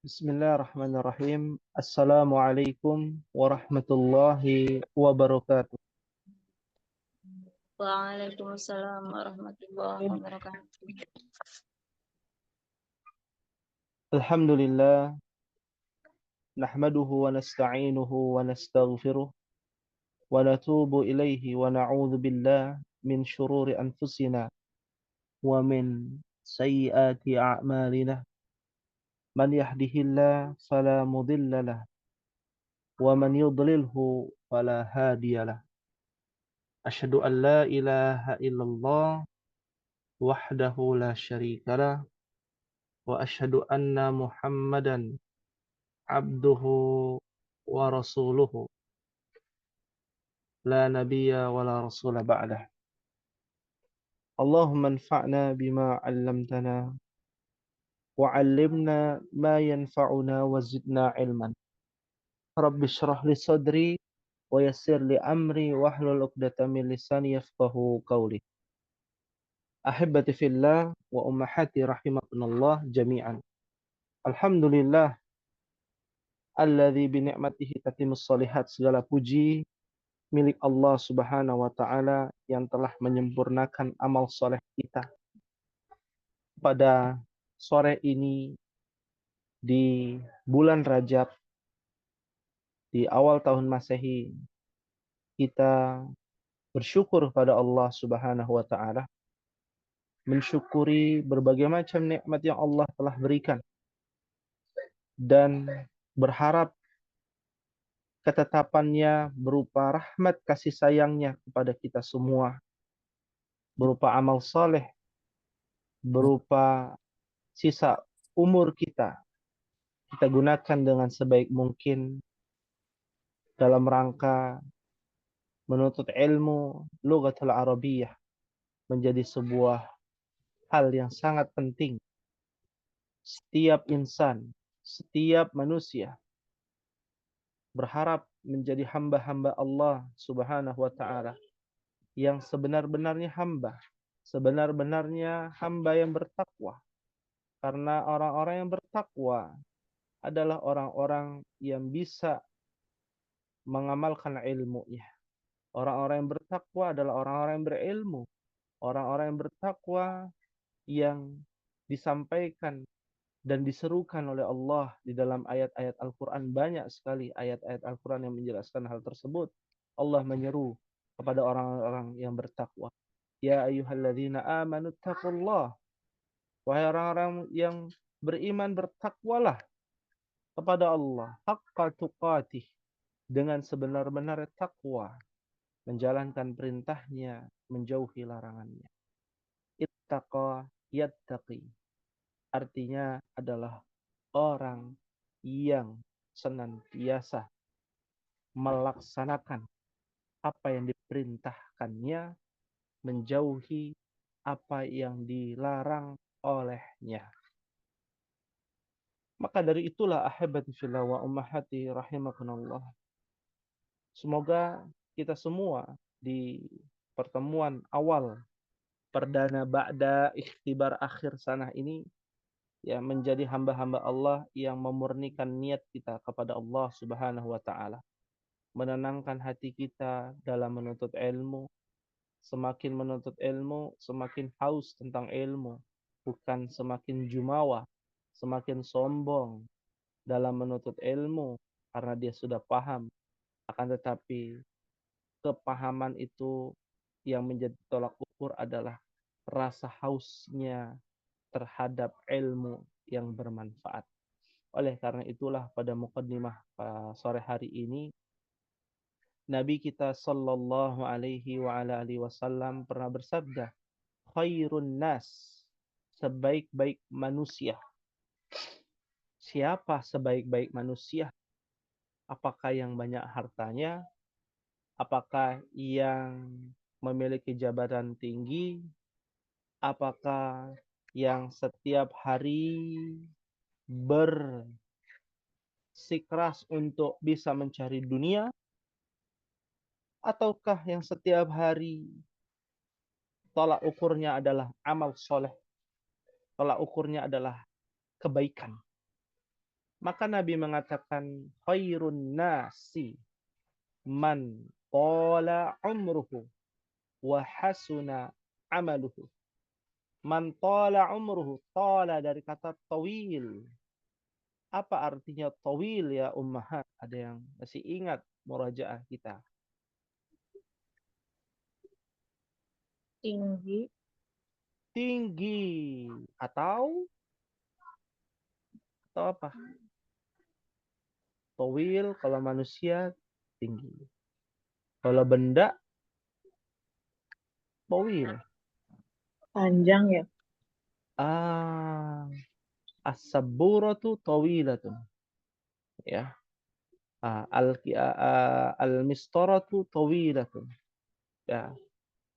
Bismillahirrahmanirrahim. Assalamualaikum warahmatullahi wabarakatuh. Waalaikumsalam warahmatullahi wabarakatuh. Alhamdulillah, nahmaduhu wa nasta'inuhu wa nastaghfiruh wa natubu ilaihi wa na'udzu billah min syururi anfusina wa min sayyiati a'malina. Man yahdihillah fala mudilla lah wa man yudlilhu fala hadiyalah. Asyhadu an la ilaha illallah wahdahu la syarikalah wa asyhadu anna Muhammadan abduhu wa rasuluhu la nabiyya wa la rasula ba'dah. Allahumma anfa'na bima 'allamtana wa 'allimna ma yanfa'una wa zidna 'ilman. Rabbi shrah li sadri wa yassir li amri wahlul 'uqdatam min lisani yafqahu qawli. Ahibbati fillah wa ummahati rahimakumullah jami'an. Alhamdulillah alladzi bi ni'matihi tatimmus shalihat. Segala puji milik Allah Subhanahu wa taala yang telah menyempurnakan amal soleh kita. Pada sore ini di bulan Rajab di awal tahun Masehi, kita bersyukur pada Allah Subhanahu wa taala, mensyukuri berbagai macam nikmat yang Allah telah berikan dan berharap ketetapannya berupa rahmat kasih sayangnya kepada kita semua, berupa amal soleh, berupa sisa umur kita gunakan dengan sebaik mungkin dalam rangka menuntut ilmu lughatul Arabiyyah, menjadi sebuah hal yang sangat penting. Setiap insan, setiap manusia berharap menjadi hamba-hamba Allah Subhanahu wa taala yang sebenar-benarnya hamba, sebenar-benarnya hamba yang bertakwa. Karena orang-orang yang bertakwa adalah orang-orang yang bisa mengamalkan ilmunya. Orang-orang yang bertakwa adalah orang-orang yang berilmu. Orang-orang yang bertakwa yang disampaikan dan diserukan oleh Allah di dalam ayat-ayat Al-Quran. Banyak sekali ayat-ayat Al-Quran yang menjelaskan hal tersebut. Allah menyeru kepada orang-orang yang bertakwa. Ya ayyuhalladzina amanu taqullah. Wahai orang-orang yang beriman, bertakwalah kepada Allah haqqa tuqatih, dengan sebenar-benar takwa, menjalankan perintahnya, menjauhi larangannya. Ittaqa yattaqi, artinya adalah orang yang senantiasa melaksanakan apa yang diperintahkannya, menjauhi apa yang dilarang olehnya. Maka dari itulah ahibati fillah wa ummahati rahimakumullah, semoga kita semua di pertemuan awal perdana ba'da ikhtibar akhir sanah ini ya menjadi hamba-hamba Allah yang memurnikan niat kita kepada Allah Subhanahu wa taala, menenangkan hati kita dalam menuntut ilmu. Semakin menuntut ilmu, semakin haus tentang ilmu, bukan semakin jumawa, semakin sombong dalam menuntut ilmu karena dia sudah paham. Akan tetapi kepahaman itu yang menjadi tolak ukur adalah rasa hausnya terhadap ilmu yang bermanfaat. Oleh karena itulah pada muqaddimah sore hari ini, Nabi kita sallallahu alaihi wa ala alihi wasallam pernah bersabda, khairun nas, sebaik-baik manusia. Siapa sebaik-baik manusia? Apakah yang banyak hartanya? Apakah yang memiliki jabatan tinggi? Apakah yang setiap hari bersikeras untuk bisa mencari dunia? Ataukah yang setiap hari tolak ukurnya adalah amal soleh, tolak ukurnya adalah kebaikan? Maka Nabi mengatakan khairun nasi man tala umruhu wa hasuna amaluhu. Man tala umruhu, tala dari kata tawil. Apa artinya tawil ya ummahat? Ada yang masih ingat murajaah kita? Tinggi. Tinggi atau apa? Tawil kalau manusia tinggi. Kalau benda tawil. Panjang ya. Ah, as-sabburatu tawilatun. Ya. Al-mistaratu tawilatun. Ya.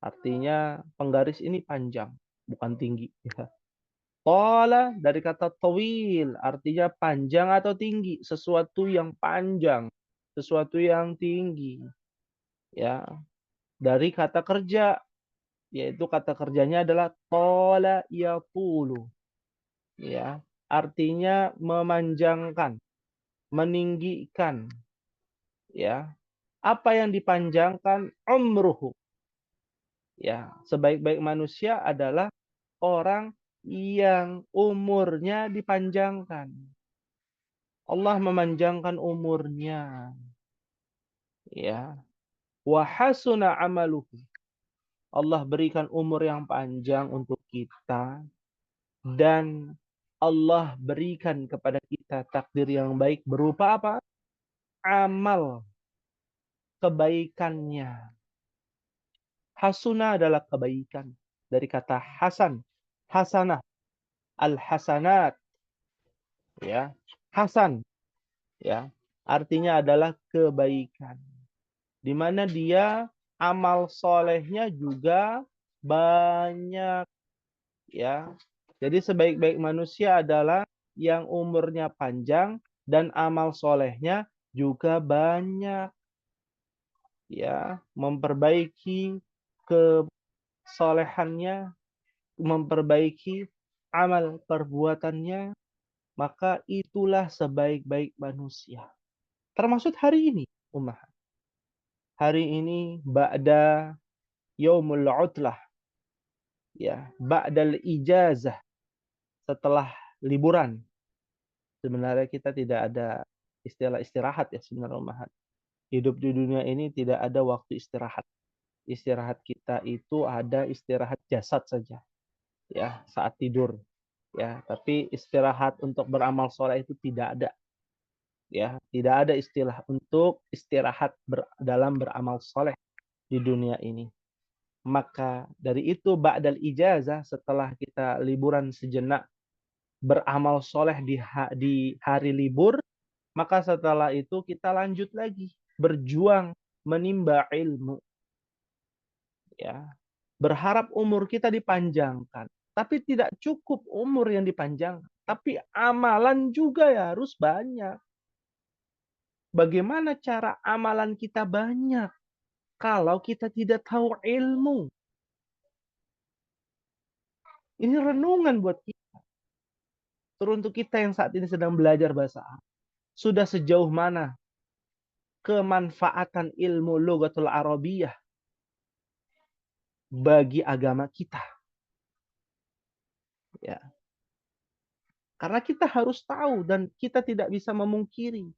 Artinya penggaris ini panjang, bukan tinggi. Ya. Tola dari kata tawil, artinya panjang atau tinggi, sesuatu yang panjang, sesuatu yang tinggi. Ya, dari kata kerja, yaitu kata kerjanya adalah tola yatulu. Ya, artinya memanjangkan, meninggikan. Ya, apa yang dipanjangkan? Umruhu. Ya, sebaik-baik manusia adalah orang yang umurnya dipanjangkan. Allah memanjangkan umurnya. Ya. Wa hasuna amaluhu. Allah berikan umur yang panjang untuk kita dan Allah berikan kepada kita takdir yang baik berupa apa? Amal kebaikannya. Hasuna adalah kebaikan dari kata hasan, hasanah, al-hasanat, ya. Hasan, ya. Artinya adalah kebaikan. Di mana dia amal solehnya juga banyak, ya. Jadi sebaik-baik manusia adalah yang umurnya panjang dan amal solehnya juga banyak, ya. Memperbaiki kesolehannya, memperbaiki amal perbuatannya, maka itulah sebaik-baik manusia. Termasuk hari ini, ummah. Hari ini ba'da yaumul utlah, ya, ba'dal ijazah, setelah liburan. Sebenarnya kita tidak ada istilah istirahat ya sebenarnya umahat. Hidup di dunia ini tidak ada waktu istirahat. Istirahat kita itu ada istirahat jasad saja, ya, saat tidur, ya. Tapi istirahat untuk beramal soleh itu tidak ada, ya. Tidak ada istilah untuk istirahat dalam beramal soleh di dunia ini. Maka dari itu ba'dal ijazah, setelah kita liburan sejenak beramal soleh di hari libur, maka setelah itu kita lanjut lagi berjuang menimba ilmu, ya. Berharap umur kita dipanjangkan. Tapi tidak cukup umur yang dipanjangkan, tapi amalan juga ya harus banyak. Bagaimana cara amalan kita banyak kalau kita tidak tahu ilmu? Ini renungan buat kita. Teruntuk kita yang saat ini sedang belajar bahasa Arab. Sudah sejauh mana kemanfaatan ilmu Lughatul Arabiyah bagi agama kita? Ya. Karena kita harus tahu dan kita tidak bisa memungkiri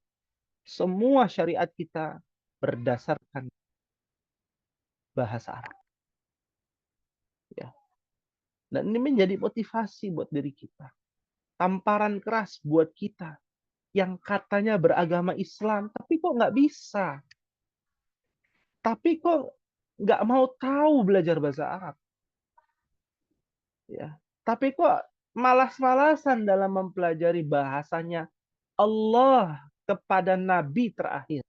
semua syariat kita berdasarkan bahasa Arab. Ya. Dan ini menjadi motivasi buat diri kita. Tamparan keras buat kita yang katanya beragama Islam, tapi kok nggak bisa. Tapi kok nggak mau tahu belajar bahasa Arab. Ya. Tapi kok malas-malasan dalam mempelajari bahasanya Allah kepada Nabi terakhir,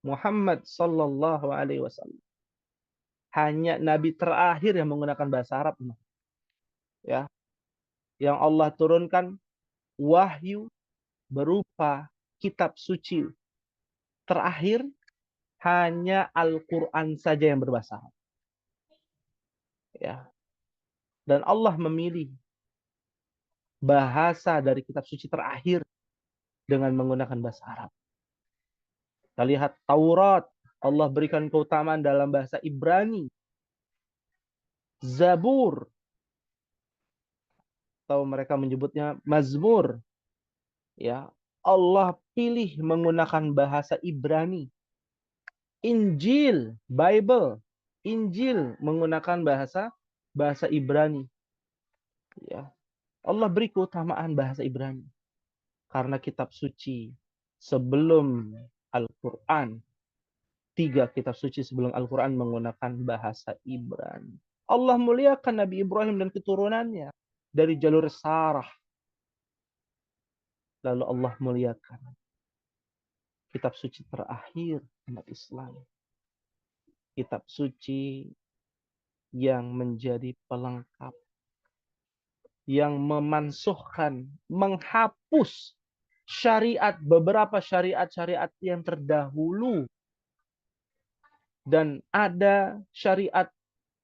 Muhammad Sallallahu Alaihi Wasallam. Hanya Nabi terakhir yang menggunakan bahasa Arab, ya. Yang Allah turunkan wahyu berupa kitab suci terakhir hanya Al-Quran saja yang berbahasa Arab. Ya. Dan Allah memilih bahasa dari kitab suci terakhir dengan menggunakan bahasa Arab. Kita lihat Taurat, Allah berikan keutamaan dalam bahasa Ibrani. Zabur, atau mereka menyebutnya Mazmur, ya, Allah pilih menggunakan bahasa Ibrani. Injil, Bible, Injil menggunakan bahasa Ibrani. Ya, Allah beri keutamaan bahasa Ibrani karena kitab suci sebelum Al-Quran, 3 kitab suci sebelum Al-Quran menggunakan bahasa Ibrani. Allah muliakan Nabi Ibrahim dan keturunannya dari jalur Sarah. Lalu Allah muliakan kitab suci terakhir umat Islam. Kitab suci yang menjadi pelengkap, yang memansuhkan, menghapus beberapa syariat-syariat yang terdahulu. Dan ada syariat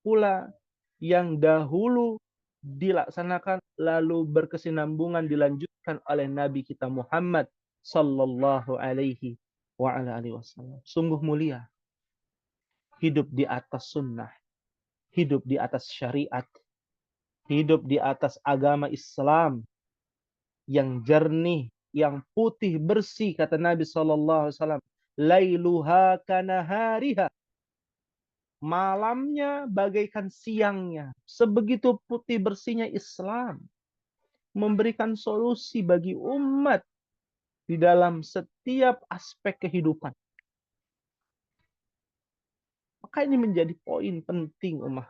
pula yang dahulu dilaksanakan lalu berkesinambungan dilanjutkan oleh Nabi kita Muhammad sallallahu alaihi wasallam. Sungguh mulia hidup di atas sunnah, hidup di atas syariat, hidup di atas agama Islam yang jernih, yang putih bersih, kata Nabi sallallahu alaihi wasallam, lailuha kanahariha, malamnya bagaikan siangnya. Sebegitu putih bersihnya Islam, memberikan solusi bagi umat di dalam setiap aspek kehidupan. Maka ini menjadi poin penting umat.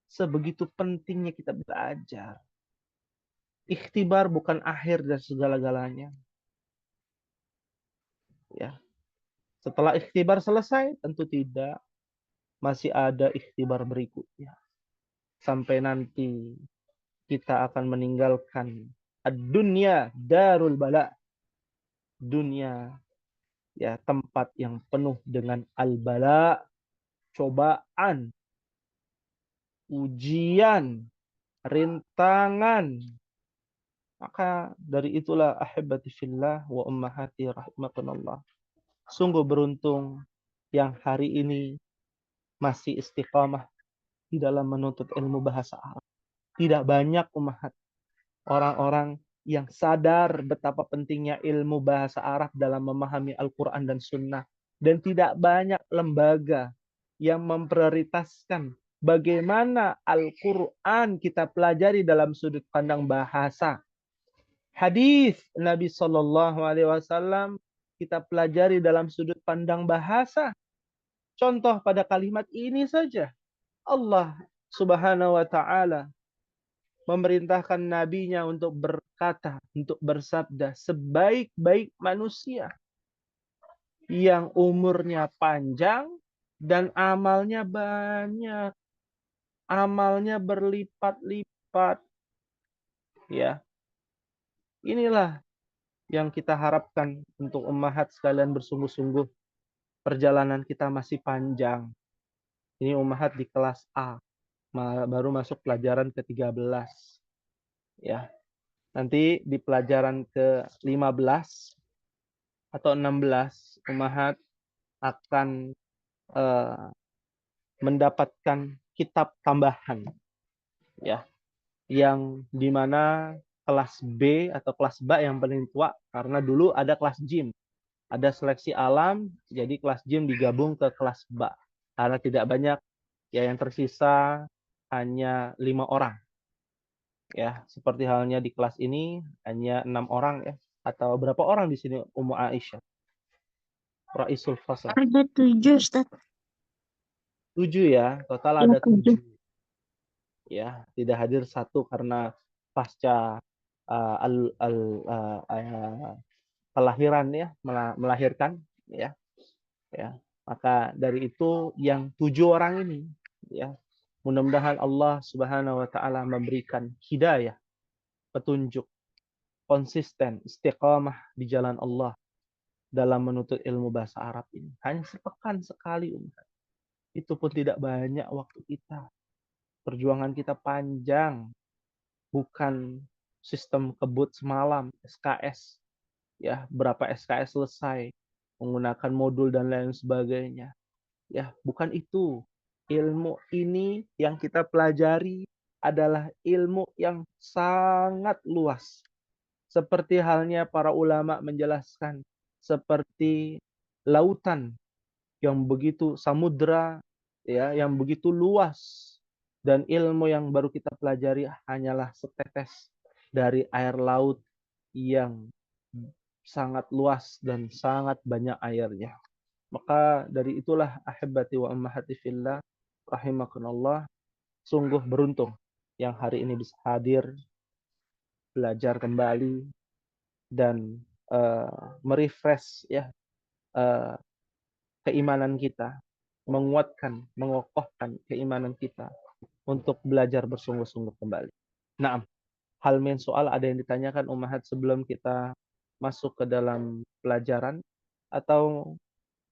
Sebegitu pentingnya kita belajar. Ikhtibar bukan akhir dari segala-galanya. Ya. Setelah ikhtibar selesai, tentu tidak. Masih ada ikhtibar berikutnya. Sampai nanti kita akan meninggalkan ad-dunya darul bala. Dunia, ya, tempat yang penuh dengan al-bala, cobaan, ujian, rintangan. Maka dari itulah ahibati fillah wa ummahati rahimakumullah. Sungguh beruntung yang hari ini masih istiqamah di dalam menuntut ilmu bahasa Arab. Tidak banyak ummahat orang-orang yang sadar betapa pentingnya ilmu bahasa Arab dalam memahami Al-Quran dan Sunnah. Dan tidak banyak lembaga yang memprioritaskan bagaimana Al-Quran kita pelajari dalam sudut pandang bahasa. Hadis Nabi Shallallahu Alaihi Wasallam kita pelajari dalam sudut pandang bahasa. Contoh pada kalimat ini saja. Allah Subhanahu Wa Taala memerintahkan nabinya untuk berkata, untuk bersabda, sebaik-baik manusia yang umurnya panjang dan amalnya banyak, amalnya berlipat-lipat. Ya, inilah yang kita harapkan untuk ummahat sekalian bersungguh-sungguh. Perjalanan kita masih panjang. Ini ummahat di kelas A, baru masuk pelajaran ke-13. Ya, nanti di pelajaran ke-15 atau 16 ummahat akan mendapatkan kitab tambahan, ya, yang dimana kelas B atau kelas B yang paling tua, karena dulu ada kelas JIM, ada seleksi alam, jadi kelas JIM digabung ke kelas B karena tidak banyak, ya, yang tersisa hanya 5 orang. Ya, seperti halnya di kelas ini hanya 6 orang, ya. Atau berapa orang di sini Ummu Aisyah? Raisul Fasal. Ada 7, Ustaz. 7 ya, total Ya, ada 7. 7. Ya, tidak hadir 1 karena pasca kelahiran, ya, melahirkan, ya. Ya. Maka dari itu yang 7 orang ini, ya, mudah-mudahan Allah Subhanahu wa taala memberikan hidayah, petunjuk, konsisten, istiqamah di jalan Allah dalam menuntut ilmu bahasa Arab ini. Hanya sepekan sekali, itu pun tidak banyak waktu kita. Perjuangan kita panjang, bukan sistem kebut semalam, SKS. ya berapa SKS selesai, menggunakan modul dan lain sebagainya. Ya, bukan itu. Ilmu ini yang kita pelajari adalah ilmu yang sangat luas. Seperti halnya para ulama menjelaskan, seperti lautan yang begitu, samudra ya, yang begitu luas, dan ilmu yang baru kita pelajari hanyalah setetes dari air laut yang sangat luas dan sangat banyak airnya. Maka dari itulah ahibati wa ummahati fillah rahimakumullah, sungguh beruntung yang hari ini bisa hadir, belajar kembali dan merefresh ya uh, keimanan kita, menguatkan, mengokohkan keimanan kita untuk belajar bersungguh-sungguh kembali. Nah, hal min soal ada yang ditanyakan Ummahat sebelum kita masuk ke dalam pelajaran, atau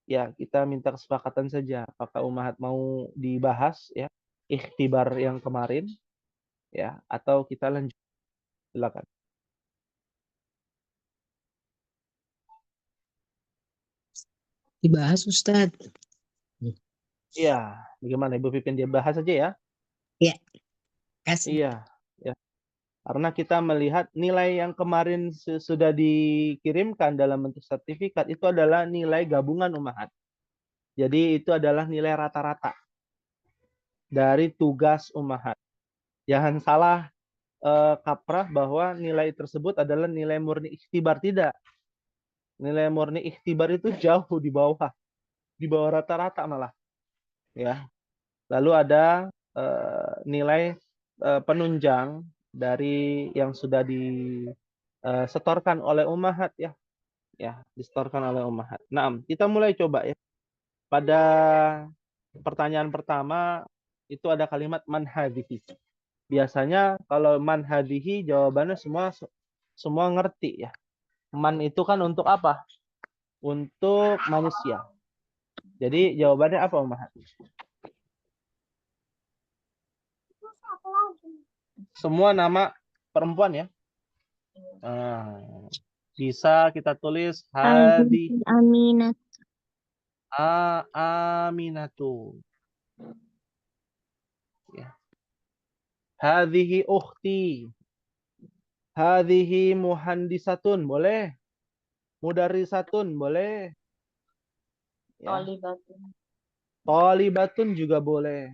ya kita minta kesepakatan saja apakah Ummahat mau dibahas ya ikhtibar yang kemarin ya, atau kita lanjut, silakan. Dibahas Ustadz. Iya, bagaimana Ibu Pipin, dia bahas saja ya? Ya, kasih. Iya, ya. Karena kita melihat nilai yang kemarin sudah dikirimkan dalam bentuk sertifikat itu adalah nilai gabungan Ummahat. Jadi itu adalah nilai rata-rata dari tugas Ummahat. Jangan salah kaprah bahwa nilai tersebut adalah nilai murni ikhtibar, tidak. Nilai murni ikhtibar itu jauh di bawah rata-rata malah. Ya. Lalu ada nilai penunjang dari yang sudah disetorkan oleh Ummahat ya. Ya, disetorkan oleh Ummahat. Nah, kita mulai coba ya. Pada pertanyaan pertama itu ada kalimat man hadhihi. Biasanya kalau man hadhihi jawabannya semua ngerti ya. Man itu kan untuk apa? Untuk manusia. Jadi jawabannya apa Ummahat? Semua nama perempuan ya. Bisa kita tulis hadi Aminat. Aminatu. Ya. Hadhihi ukhti. Hadhihi muhandisatun, boleh. Mudarisatun, boleh. Ya. Tolibatun juga boleh.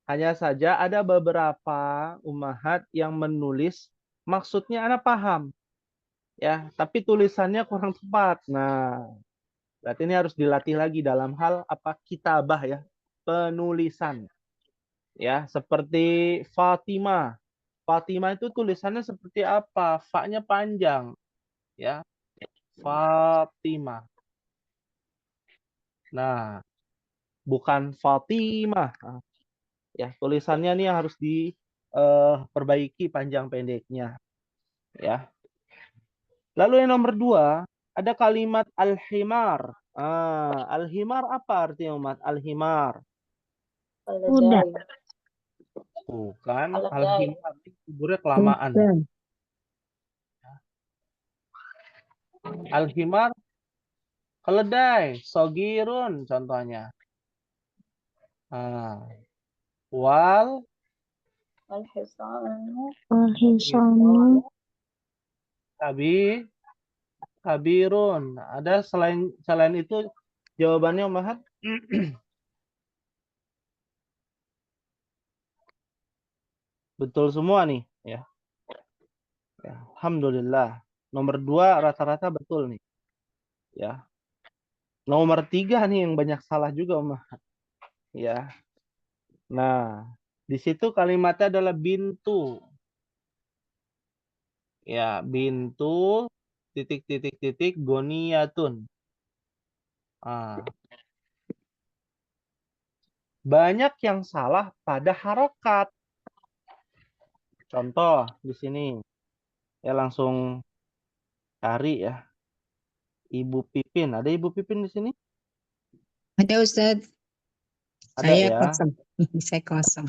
Hanya saja ada beberapa Ummahat yang menulis maksudnya anak paham. Ya, tapi tulisannya kurang tepat. Nah, berarti ini harus dilatih lagi dalam hal apa? Kitabah ya, penulisan. Ya, seperti Fatimah. Fatimah itu tulisannya seperti apa? Fa-nya panjang. Ya, Fatimah. Nah, bukan Fatimah. Ya, tulisannya nih harus diperbaiki panjang pendeknya. Ya. Lalu yang nomor 2, ada kalimat al-himar. Al-himar apa artinya umat? Al-himar. Kuda. Bukan, al-himar itu tidurnya kelamaan. Al-himar keledai, sogirun contohnya. Wal Hisanu. kabirun. Ada selain itu jawabannya Ummahat? Betul semua nih ya. Alhamdulillah. Nomor 2 rata-rata betul nih. Ya. Nomor 3 nih yang banyak salah juga Ummahat. Ya. Nah, di situ kalimatnya adalah bintu. Ya, bintu titik goniyatun. Banyak yang salah pada harokat. Contoh di sini. Ya langsung cari ya. Ibu Pipin. Ada Ibu Pipin di sini? Ada Ustadz. Ada Saya ya. kosong. Saya kosong.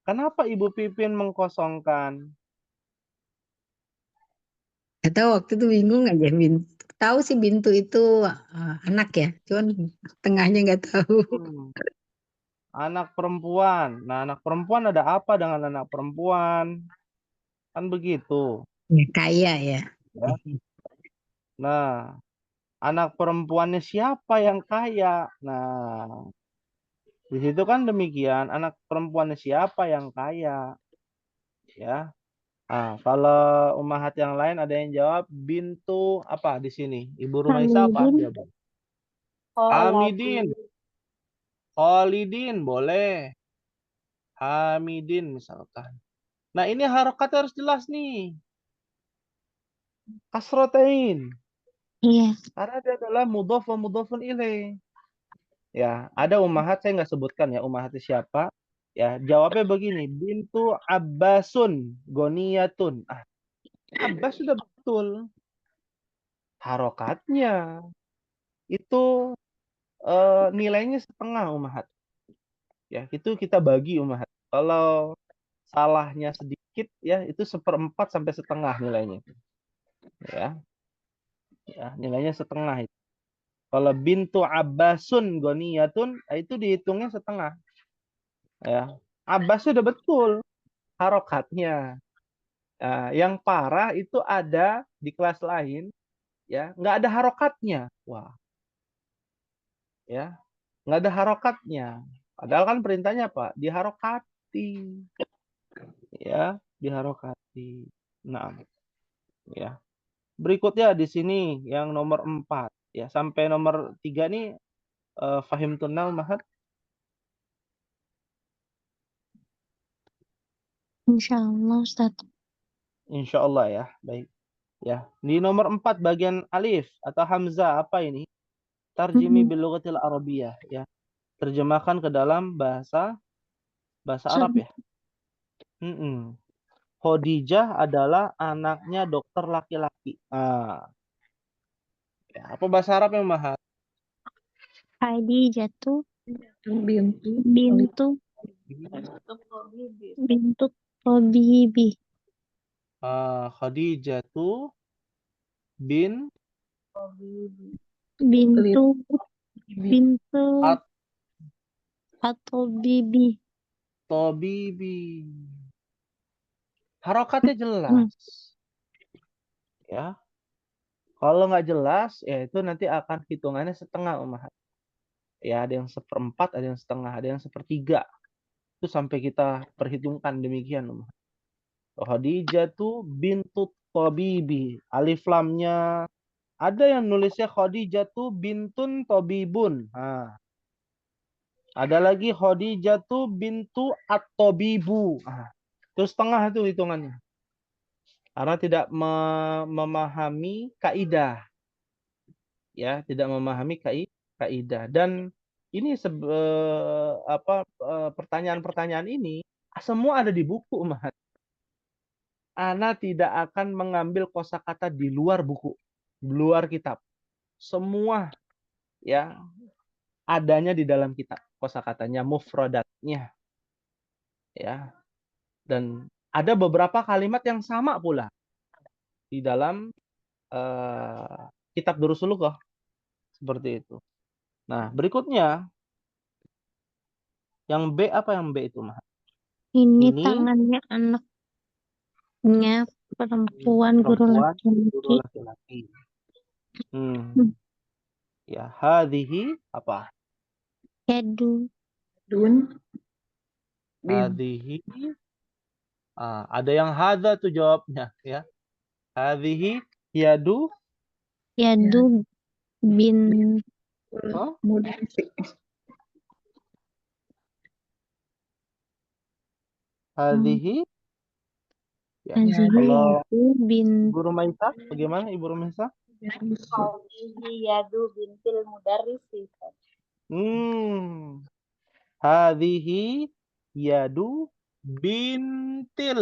Kenapa Ibu Pipin mengkosongkan? Atau waktu itu bingung aja Bintu. Tahu sih Bintu itu anak ya, cuman tengahnya nggak tahu. Hmm, anak perempuan. Nah, anak perempuan ada apa dengan anak perempuan? Kan begitu. Ya, kaya ya. Ya. Nah, anak perempuannya siapa yang kaya? Nah, di situ kan demikian. Anak perempuannya siapa yang kaya? Ya. Ah, kalau umahat yang lain ada yang jawab bintu apa di sini? Ibu Rumaisa apa Hamidin. jawaban? Hamidin. Khalidin boleh. Hamidin misalkan. Nah, ini harokat harus jelas nih. Kasrotain. Iya. Karena dia adalah mudhof wa mudhofun ilaih. Ya, ada umahat saya nggak sebutkan ya umahatnya siapa. Ya, jawabnya begini, bintu Abbasun Goniyatun. Ah, Abbas sudah betul. Harokatnya itu nilainya setengah umahat. Ya, itu kita bagi umahat. Kalau salahnya sedikit ya itu 1/4 sampai setengah nilainya. Ya, ya nilainya setengah itu. Kalau bintu Abbasun Goniyatun itu dihitungnya setengah. Ya, Abbas sudah betul harokatnya. Nah, yang parah itu ada di kelas lain, ya nggak ada harokatnya. Wah, ya nggak ada harokatnya. Padahal kan perintahnya apa? Diharokati, ya diharokati. Nah, ya. Berikutnya di sini yang nomor 4, ya sampai nomor 3 nih fahim tunal mahat. Insyaallah Ustaz. Insya Allah ya, baik. Ya, di nomor 4 bagian alif atau hamzah apa ini? Tarjimi bil lughatil arabiyyah, ya. Terjemahkan ke dalam bahasa Arab ya. Khadijah adalah anaknya dokter laki-laki. Ya, apa bahasa Arab yang mahal? Khadijah tuh Bintu. bintu bintu Tobibi. Khadijah tuh bin Bintu bintu At atau bibi. Tobibi. Harokatnya jelas. Ya. Kalau nggak jelas, ya itu nanti akan hitungannya setengah umahat. Ya, ada yang 1/4, ada yang setengah, ada yang 1/3. Itu sampai kita perhitungkan demikian umahat. Khadijah tuh bintu Tobibi. Alif lamnya ada yang nulisnya Khadijah tuh bintun Tobibun. Nah, ada lagi Khadijah tuh bintu At-Tobibu. Nah, terus setengah itu hitungannya. Karena tidak memahami kaidah. Ya, tidak memahami kaidah. Dan ini pertanyaan-pertanyaan ini semua ada di buku, Umahat. Ana tidak akan mengambil kosakata di luar buku, di luar kitab. Semua ya adanya di dalam kitab kosakatanya, mufradatnya. Ya. Dan ada beberapa kalimat yang sama pula di dalam kitab Durus Lughah seperti itu. Nah, berikutnya yang B apa yang B itu, Mah? Ini Ini tangannya anaknya perempuan guru guru laki-laki. laki-laki. Ya, hadhihi apa? Yadu. Dun. Bin. Hadhihi. Ada yang hadza tuh jawabnya ya. Hadhihi yadu. Yadu bin Oh, Mudasi. hadhihi. Ya. Hazihi Kalau yadu bin Ibu Rumaisa, bagaimana Ibu Rumaisa? Yadu bintil mudarrisi. Hadhihi yadu bintil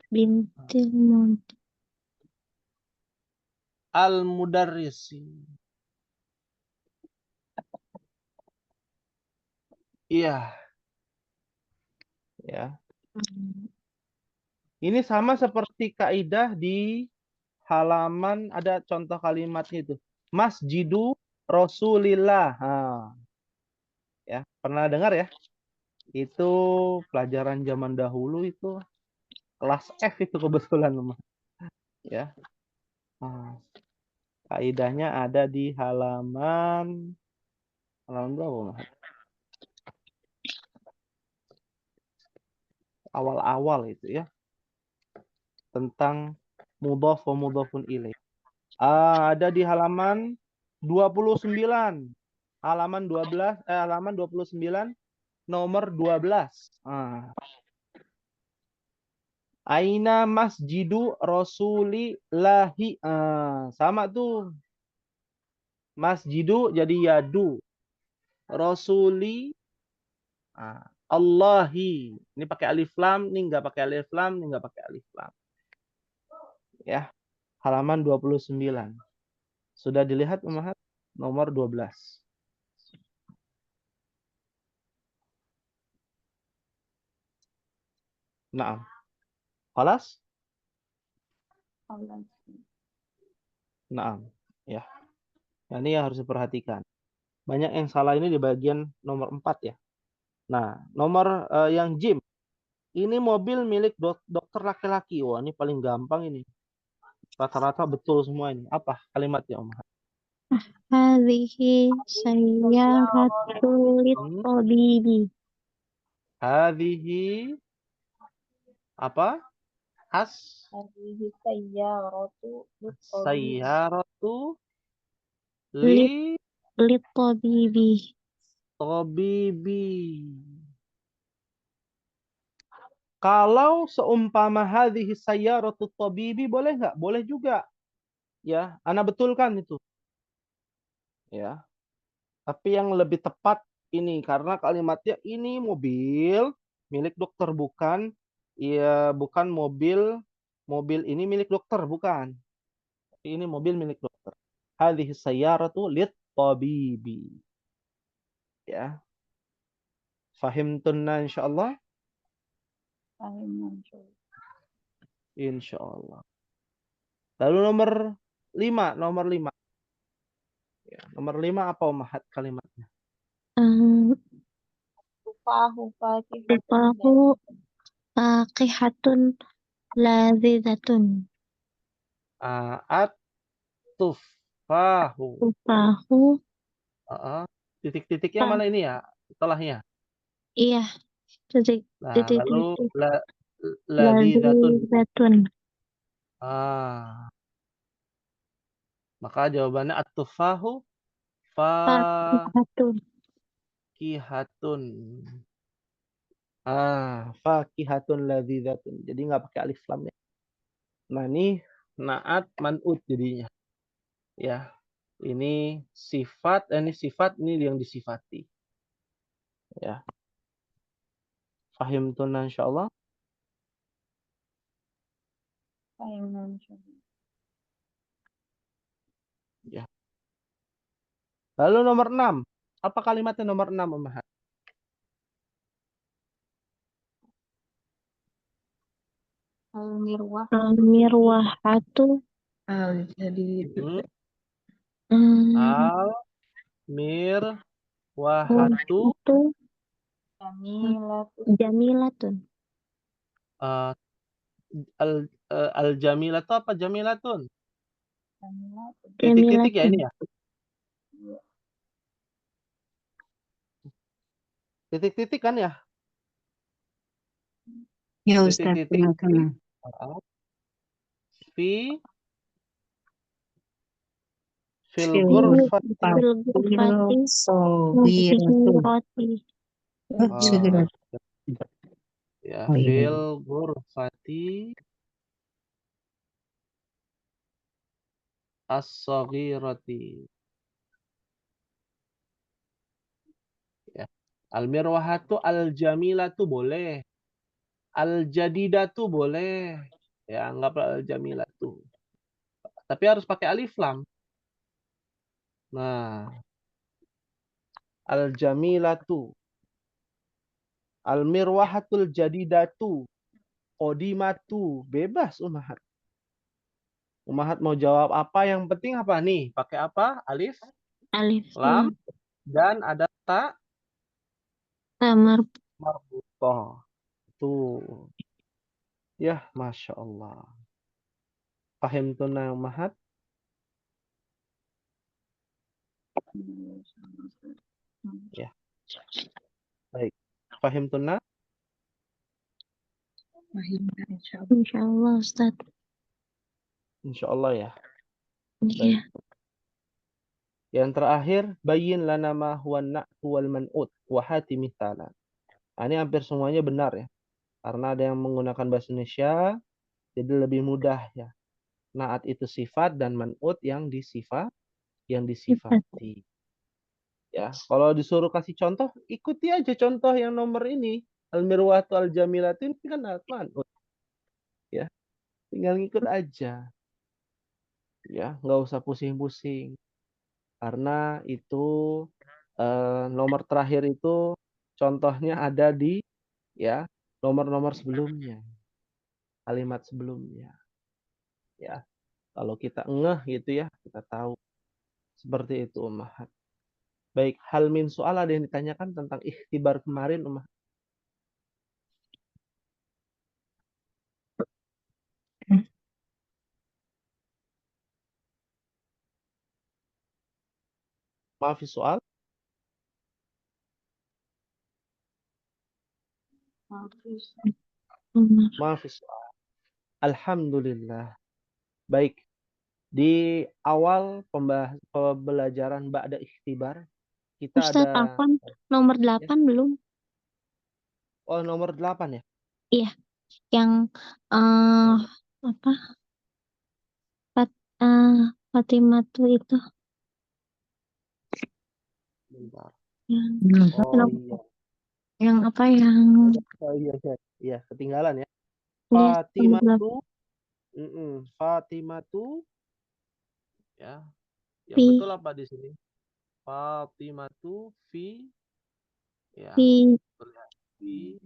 bintil al-mudarrisi. Iya. Ya. Ini sama seperti kaidah di halaman, ada contoh kalimatnya itu. Masjidu Rasulillah. Ya, pernah dengar ya? Itu pelajaran zaman dahulu itu kelas F itu kebetulan, ya. Kaidahnya ada di halaman berapa, Mas? Awal-awal itu ya. Tentang mudhaf wa mudhafun ilaih. Ada di halaman 29. Halaman 29 nomor 12. Aina masjidu Rasulillahi. Sama tuh. Masjidu jadi yadu. Rasuli Allahi. Ini pakai alif lam, ini enggak pakai alif lam, ini enggak pakai alif lam. Ya. Halaman 29. Sudah dilihat, Ummahat? Nomor 12. Naam. Khalas? Naam. Ya. Nah, ini yang harus diperhatikan. Banyak yang salah ini di bagian nomor 4 ya. Nah, nomor yang jim. Ini mobil milik dokter laki-laki. Wah, ini paling gampang ini. Rata-rata betul semua ini. Apa kalimatnya, Ummahat? Hadhihi sayyaratul tabibi. Hadhihi apa? Hadhihi sayyaratu lit-tabibi. Sayyaratu Lit tabibi. tabibi. Kalau seumpama hadhihi sayyaratu tabibi boleh nggak? Boleh juga. Ya, ana betulkan itu. Ya. Tapi yang lebih tepat ini karena kalimatnya ini mobil milik dokter, bukan bukan mobil ini milik dokter, bukan. Ini mobil milik dokter. Hadhihi sayyaratu lit tabibi. Ya. Fahimtunna insyaallah? Insyaallah. Lalu nomor 5. Ya, nomor 5 apa, Ummahat, kalimatnya? Tufahu Tufahu faqihatun lazidatun. At-tufahu. Tufahu. Titik-titiknya mana ini ya? Setelahnya. Iya. Titik Lalu lazidatun. lazidatun. Maka jawabannya at-tufahu Faqihatun. fakihatun. Fakihatun lazidatun. Jadi nggak pakai alif lam ya. Nah, ini naat man'ut jadinya. Ya. Ini sifat, ini yang disifati. Ya. Fahimtun insyaallah. Ya. Lalu nomor 6. Apa kalimatnya nomor 6, Ummahat? Al-mirwahatu. Jadi Al-mirwahatu Jamilatun. Al-jamilatu apa jamilatun? Jamilatun. Titik-titik ya ini ya? Titik-titik kan ya? Ya Ustaz, Titik-titik. tengah-tengah. Fil ghurfati Sobirati. Ya, Oh, iya. fil ghurfati as-saghirati. Ya. Al-mirwahatu al-jamilatu boleh. Al-jadidatu boleh. Ya, anggaplah al-jamilatu. Tapi harus pakai alif lam. Nah, al-jamilatu. Al-mirwahatul jadidatu. Al-qadimatu. Bebas Ummahat. Ummahat mau jawab apa, yang penting apa nih? Pakai apa? Alif, Alif lam, lam dan ada ta tamar marbutoh. Tuh. Ya, Masya Allah. Paham tunai Ummahat? Ya, baik. Paham tunai? Mahimah insyaallah. insyaallah Ustaz. Insya Allah ya. Iya. Baik. Yang terakhir, bayyin lana ma huwa na'tu wal man'ut wa hati mithalan. Nah, ini hampir semuanya benar ya. Karena ada yang menggunakan bahasa Indonesia, jadi lebih mudah ya. Na'at itu sifat dan man'ut yang disifati. Ya, kalau disuruh kasih contoh, ikuti aja contoh yang nomor ini. Al-mirwatu al-jamilatu ini kan na'at man'ut. Ya, tinggal ngikut aja. Ya, nggak usah pusing-pusing. Karena itu nomor terakhir itu contohnya ada di ya nomor-nomor sebelumnya, kalimat sebelumnya. Ya, kalau kita ngeh gitu ya, kita tahu seperti itu Ummahat. Baik, hal min soal ada yang ditanyakan tentang ikhtibar kemarin Ummahat. Maaf soal. Benar. Maaf soal. Alhamdulillah. Baik. Di awal pembelajaran ba'da ikhtibar kita Ustaz, ada Afwan, nomor ya. 8 belum? Oh, nomor 8 ya. Iya, yang apa? Fatimah tuh itu Bentar. yang Oh iya. yang apa yang Oh iya, iya. Iya, ketinggalan ya. dia Fatimatu. Fatimatu. Ya. Yang fi betul apa di sini? Fatimatu fi. Ya. fi Fi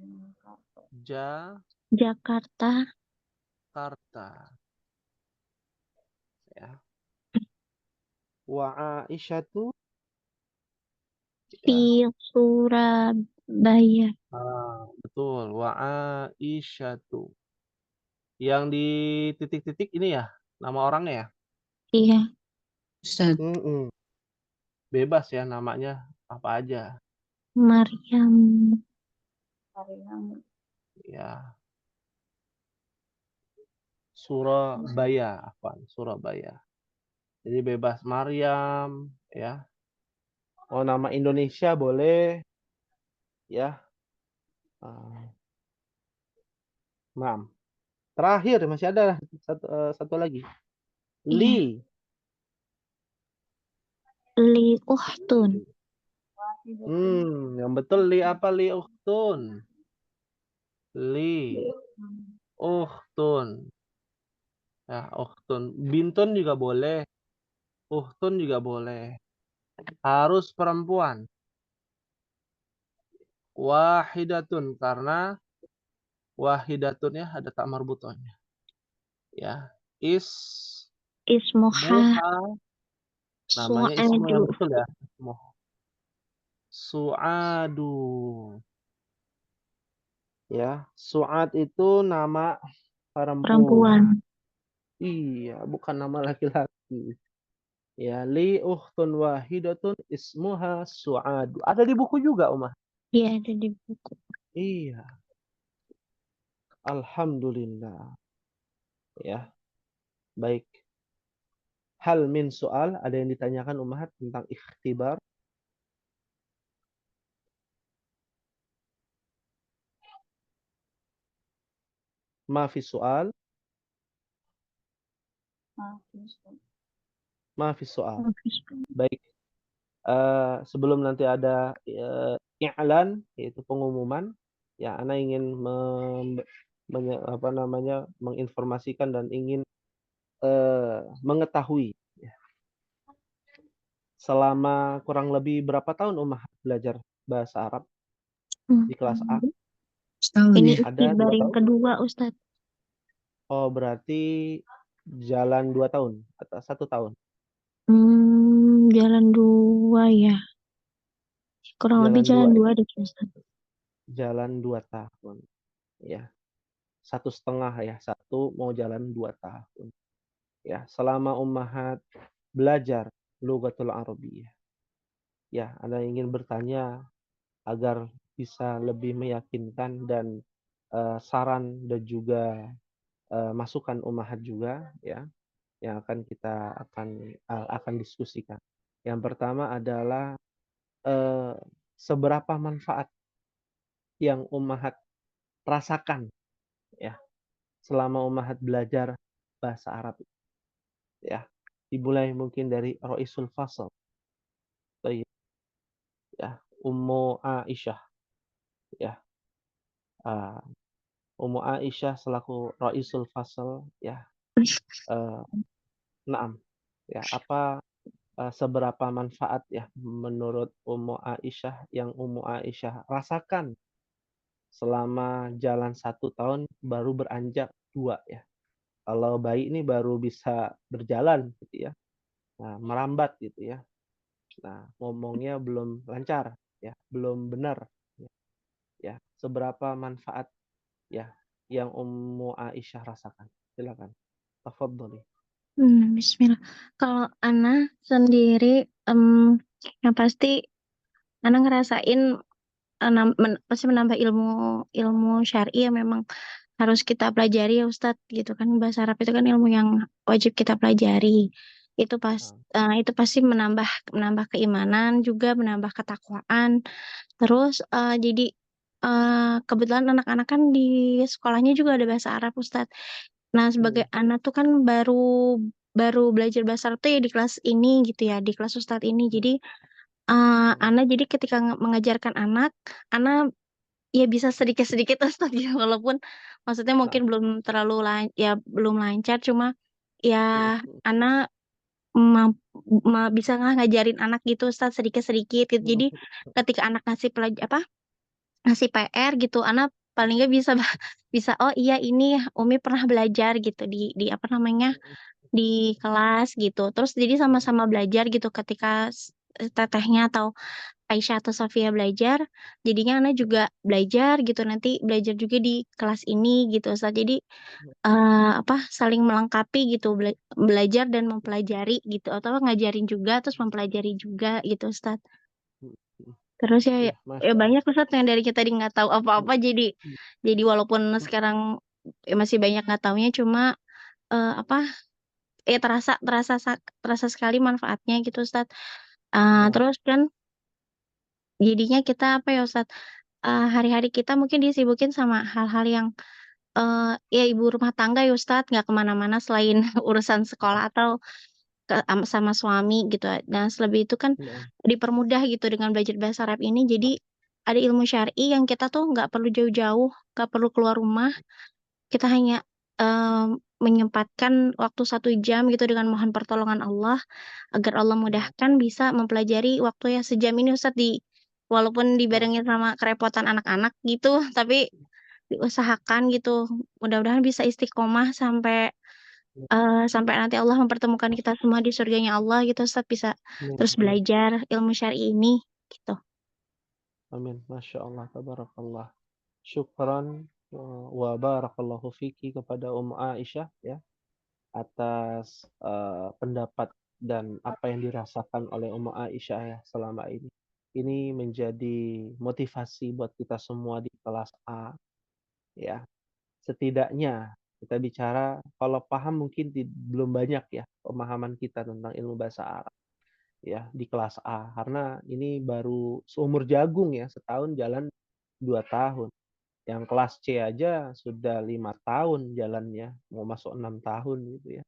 Jakarta Jakarta. Ya. Wa Aisyatu. fi Ya. Surabaya. Betul. Wa Aisyatu. Yang di titik-titik ini ya, nama orangnya ya? Iya, Ustaz. Bebas ya namanya apa aja. Maryam. Ya. Surabaya, Surabaya. Jadi bebas Maryam, ya. Oh, nama Indonesia boleh, ya. Mam. Terakhir masih ada satu lagi. Iya. Li uhtun. Yang betul li apa li ukhtun? Li ukhtun. Ya, ukhtun. Bintun juga boleh. Ukhtun juga boleh. Harus perempuan. Wahidatun karena wahidatun ya ada tak marbutohnya. Ya. Ismuha Namanya ismu yang Su'adu. betul ya. Su'adu. Ya, Su'ad itu nama perempuan. Iya, bukan nama laki-laki. Ya, li ukhtun wahidatun ismuha Su'adu. Ada di buku juga, Umar. Iya, ada di buku. Iya. Alhamdulillah. Ya. Baik. Hal min soal, ada yang ditanyakan Ummahat tentang ikhtibar. Maafi soal. Maafi soal. Baik. Sebelum nanti ada i'lan, yaitu pengumuman, ya, Ana ingin menginformasikan dan ingin mengetahui ya. Selama kurang lebih berapa tahun Ummahat belajar bahasa Arab di kelas A? Setahun Ini ya. Ada ikhtibar 2 yang tahun? kedua, Ustaz. Oh, berarti jalan 2 tahun atau 1 tahun? Jalan 2 ya. Kurang lebih Jalan 2 jalan ya? 2 deh Ustaz. Jalan 2 tahun, ya. 1,5 ya, 1 mau jalan 2 tahun. Ya, selama ummahat belajar Lughatul Arabiyyah. Ya, Anda ingin bertanya agar bisa lebih meyakinkan dan saran dan juga masukan ummahat juga ya yang kita akan diskusikan. Yang pertama adalah seberapa manfaat yang ummahat rasakan ya selama ummahat belajar bahasa Arab ya. Dimulai mungkin dari Ra'isul Fasl. Ya, Ummu Aisyah ya. Uh, Ummu Aisyah selaku Ra'isul Fasl ya. Naam. Ya, apa seberapa manfaat ya menurut Ummu Aisyah yang Ummu Aisyah rasakan selama jalan 1 tahun baru beranjak 2 ya. Kalau bayi ini baru bisa berjalan gitu ya. Nah, merambat gitu ya. Nah, ngomongnya belum lancar ya, belum benar ya. Ya, seberapa manfaat ya yang Ummu Aisyah rasakan? Silakan. Tafadholi. Bismillah. Kalau Ana sendiri yang pasti Ana ngerasain pasti menambah ilmu syar'i yang memang harus kita pelajari ya Ustadz gitu kan. Bahasa Arab itu kan ilmu yang wajib kita pelajari. Itu pasti menambah keimanan juga, menambah ketakwaan. Terus jadi kebetulan anak-anak kan di sekolahnya juga ada bahasa Arab Ustadz. Nah, sebagai anak tuh kan baru belajar bahasa Arab tuh ya di kelas ini gitu ya, di kelas Ustadz ini. Jadi Ana jadi ketika mengajarkan anak ya bisa sedikit-sedikit Ustadz ya, walaupun maksudnya mungkin belum terlalu belum lancar, cuma ya Ana bisa ngajarin anak gitu Ustadz sedikit-sedikit gitu. Jadi ketika anak ngasih PR gitu, Ana paling nggak bisa bisa oh iya ini Umi pernah belajar gitu di apa namanya di kelas gitu. Terus jadi sama-sama belajar gitu ketika tetehnya atau Aisyah atau Safia belajar, jadinya Ana juga belajar gitu, nanti belajar juga di kelas ini gitu Ustaz. Jadi saling melengkapi gitu, belajar dan mempelajari gitu, atau ngajarin juga terus mempelajari juga gitu Ustaz. Terus ya Ya, Masya banyak Ustaz yang dari kita tadi nggak tahu apa-apa, jadi walaupun sekarang masih banyak nggak taunya, cuma terasa sekali manfaatnya gitu Ustaz. Terus kan jadinya kita apa ya Ustaz, hari-hari kita mungkin disibukin sama hal-hal yang ya ibu rumah tangga ya Ustaz, nggak kemana-mana selain urusan sekolah atau sama suami gitu. Nah, selebih itu kan dipermudah gitu dengan belajar bahasa Arab ini. Jadi ada ilmu syar'i yang kita tuh nggak perlu jauh-jauh, nggak perlu keluar rumah. Kita hanya menyempatkan waktu 1 jam gitu dengan mohon pertolongan Allah agar Allah mudahkan bisa mempelajari waktu yang sejam ini Ustaz, walaupun dibarengin sama kerepotan anak-anak gitu, tapi diusahakan gitu. Mudah-mudahan bisa istiqomah sampai nanti Allah mempertemukan kita semua di surganya Allah gitu Ustaz, bisa terus belajar ilmu syar'i ini gitu. Amin. Masya Allah. Tabarakallah. Syukran wa barakallahu fiki kepada Aisyah ya atas pendapat dan apa yang dirasakan oleh Aisyah ya selama ini. Ini menjadi motivasi buat kita semua di kelas A ya. Setidaknya kita bicara kalau paham mungkin belum banyak ya pemahaman kita tentang ilmu bahasa Arab ya di kelas A karena ini baru seumur jagung ya, setahun jalan 2 tahun. Yang kelas C aja sudah 5 tahun jalannya, mau masuk 6 tahun gitu ya.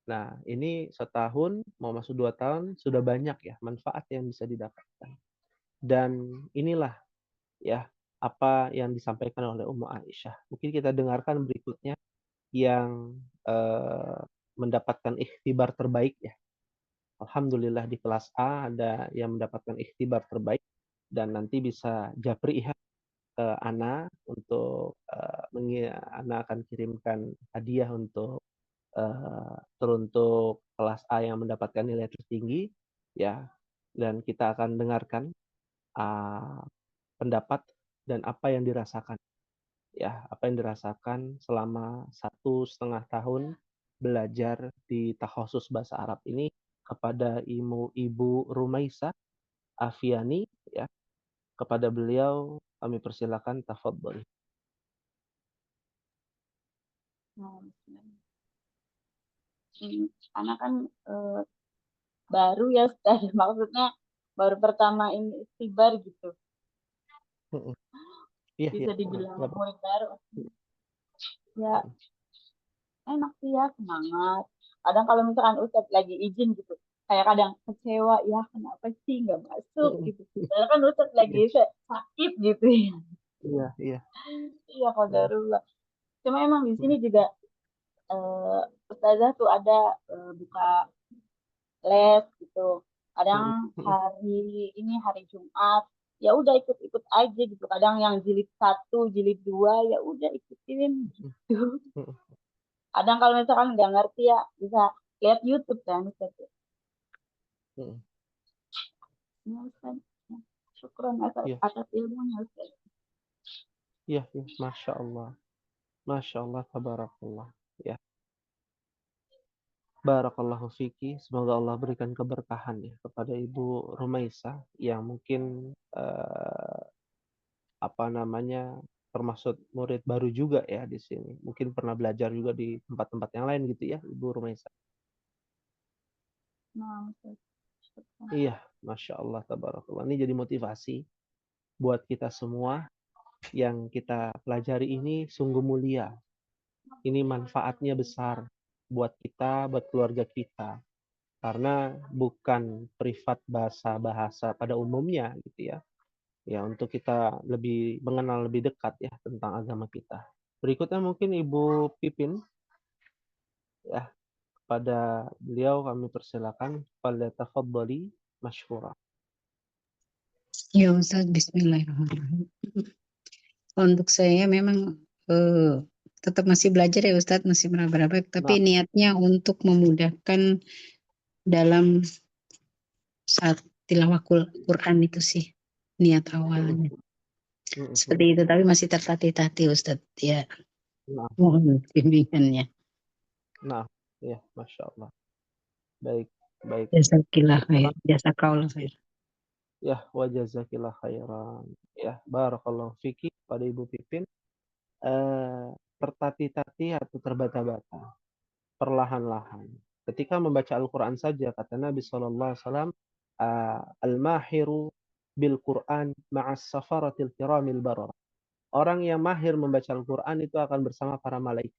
Nah, ini setahun mau masuk 2 tahun sudah banyak ya manfaat yang bisa didapatkan. Dan inilah ya apa yang disampaikan oleh Aisyah. Mungkin kita dengarkan berikutnya yang mendapatkan ikhtibar terbaik ya. Alhamdulillah di kelas A ada yang mendapatkan ikhtibar terbaik dan nanti bisa japri ya Ana untuk Ana akan kirimkan hadiah untuk teruntuk kelas A yang mendapatkan nilai tertinggi, ya. Dan kita akan dengarkan pendapat dan apa yang dirasakan, ya, apa yang dirasakan selama 1,5 tahun belajar di takhasus bahasa Arab ini kepada Ibu Rumaisa Afiani, ya. Kepada beliau kami persilakan, tafadhol. Nah, karena kan baru ya Ustaz, maksudnya baru pertama ini ikhtibar gitu. Iya, Bisa iya. dibilang Nggak apa-apa. murid baru. Ya enak sih ya, semangat. Kadang kalau misalkan Ustadz lagi izin gitu, kayak kadang kecewa ya kenapa sih nggak masuk gitu. Padahal kan Ustadz lagi sakit gitu ya. Iya, iya. Iya qadarullah. Cuma emang di sini juga Ustazah tuh ada buka les gitu. Kadang hari Jumat ya udah ikut-ikut aja gitu. Kadang yang jilid 1, jilid 2 ya udah ikutin gitu. Kadang kalau misalkan nggak ngerti ya bisa lihat YouTube kan Ustaz. Ya Ustaz. Syukron Iya. atas ilmunya Ustaz. Iya, iya. Masya Allah. Masya Allah, tabarakallah. Ya. Barakallahu fiki. Semoga Allah berikan keberkahan ya kepada Ibu Rumaisa yang mungkin termasuk murid baru juga ya di sini. Mungkin pernah belajar juga di tempat-tempat yang lain gitu ya, Ibu Rumaisa. Nah, Ustaz. Syukron. Iya, Masya Allah, tabarakallah. Ini jadi motivasi buat kita semua yang kita pelajari ini sungguh mulia. Ini manfaatnya besar buat kita, buat keluarga kita. Karena bukan privat bahasa pada umumnya gitu ya. Ya, untuk kita lebih mengenal lebih dekat ya tentang agama kita. Berikutnya mungkin Ibu Pipin. Ya, pada beliau kami persilakan, falyatafaddali masyhura. Ya Ustaz, bismillahirrahmanirrahim. Untuk saya memang tetap masih belajar ya Ustaz, masih meraba-raba, tapi niatnya untuk memudahkan dalam saat tilawah Quran itu sih niat awalnya. Seperti itu, tapi masih tertatih-tatih Ustaz. Ya, mohon bimbingannya. Nah, ya, Masya Allah. Baik, baik. Jazakillah khair. Jazakallah khair. Ya, wa jazakillah khairan. Ya, barakallahu fiki pada Ibu Pipin. Tertatih-tatih atau terbata-bata, perlahan-lahan. Ketika membaca Al-Quran saja, kata Nabi SAW, al-mahiru bil Quran ma'as safaratil kiramil barara. Orang yang mahir membaca Al-Quran itu akan bersama para malaikat.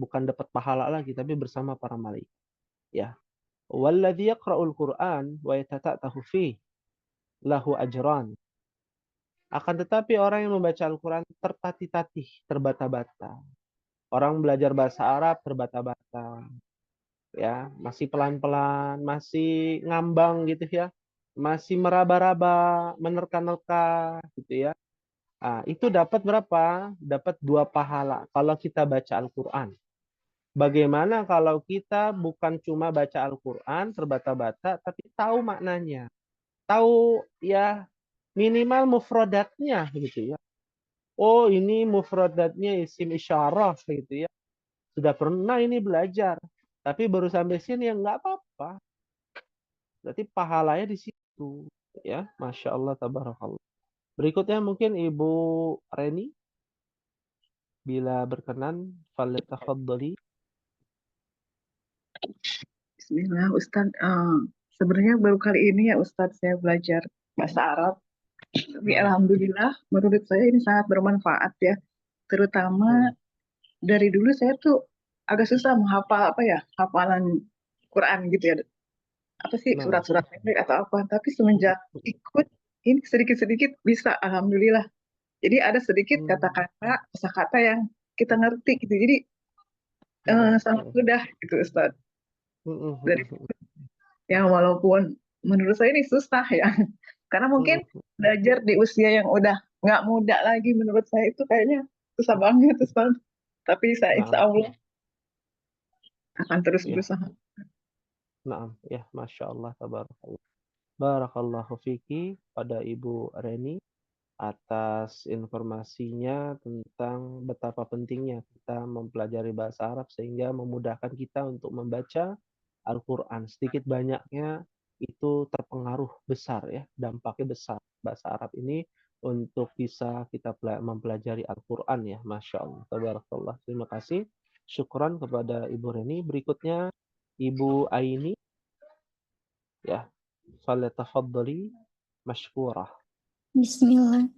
Bukan dapat pahala lagi, tapi bersama para malaikat. Ya. Walladhi yaqra'ul Quran wa yatata'tahu fih lahu ajran. Akan tetapi orang yang membaca Al-Quran tertatih-tatih, terbata-bata. Orang belajar bahasa Arab terbata-bata. Ya, masih pelan-pelan, masih ngambang gitu ya. Masih meraba-raba, menerka-nerka gitu ya. Nah, itu dapat berapa? Dapat 2 pahala kalau kita baca Al-Quran. Bagaimana kalau kita bukan cuma baca Al-Quran terbata-bata, tapi tahu maknanya. Tahu ya minimal mufradatnya gitu ya. Oh, ini mufradatnya isim isyarah gitu ya. Sudah pernah ini belajar. Tapi baru sampai sini ya nggak apa-apa. Berarti pahalanya di situ. Ya, Masya Allah, tabarakallah. Berikutnya mungkin Ibu Reni. Bila berkenan, falyatafaddali. Bismillah, Ustaz. Sebenarnya baru kali ini ya Ustaz saya belajar bahasa Arab. Tapi alhamdulillah menurut saya ini sangat bermanfaat ya. Terutama dari dulu saya tuh agak susah menghafal hafalan Quran gitu ya. Apa sih surat-surat pendek atau apa. Tapi semenjak ikut ini sedikit-sedikit bisa alhamdulillah. Jadi ada sedikit kata-kata, kosakata yang kita ngerti gitu. Jadi sangat mudah gitu Ustaz. Dari yang walaupun menurut saya ini susah ya. Karena mungkin belajar di usia yang udah nggak mudah lagi menurut saya itu kayaknya susah banget Ustaz. Tapi saya insya Naam, Allah akan terus ya, berusaha. naam, ya, masya Allah, tabarakallah. Barakallahu fiki pada Ibu Reni atas informasinya tentang betapa pentingnya kita mempelajari bahasa Arab sehingga memudahkan kita untuk membaca Al-Quran. Sedikit banyaknya itu terpengaruh besar ya, dampaknya besar bahasa Arab ini untuk bisa kita mempelajari Al-Quran ya, Masya Allah. Tabarakallah. Terima kasih. Syukran kepada Ibu Reni. Berikutnya Ibu Aini ya. Falyatafaddali mashkurah. Bismillah.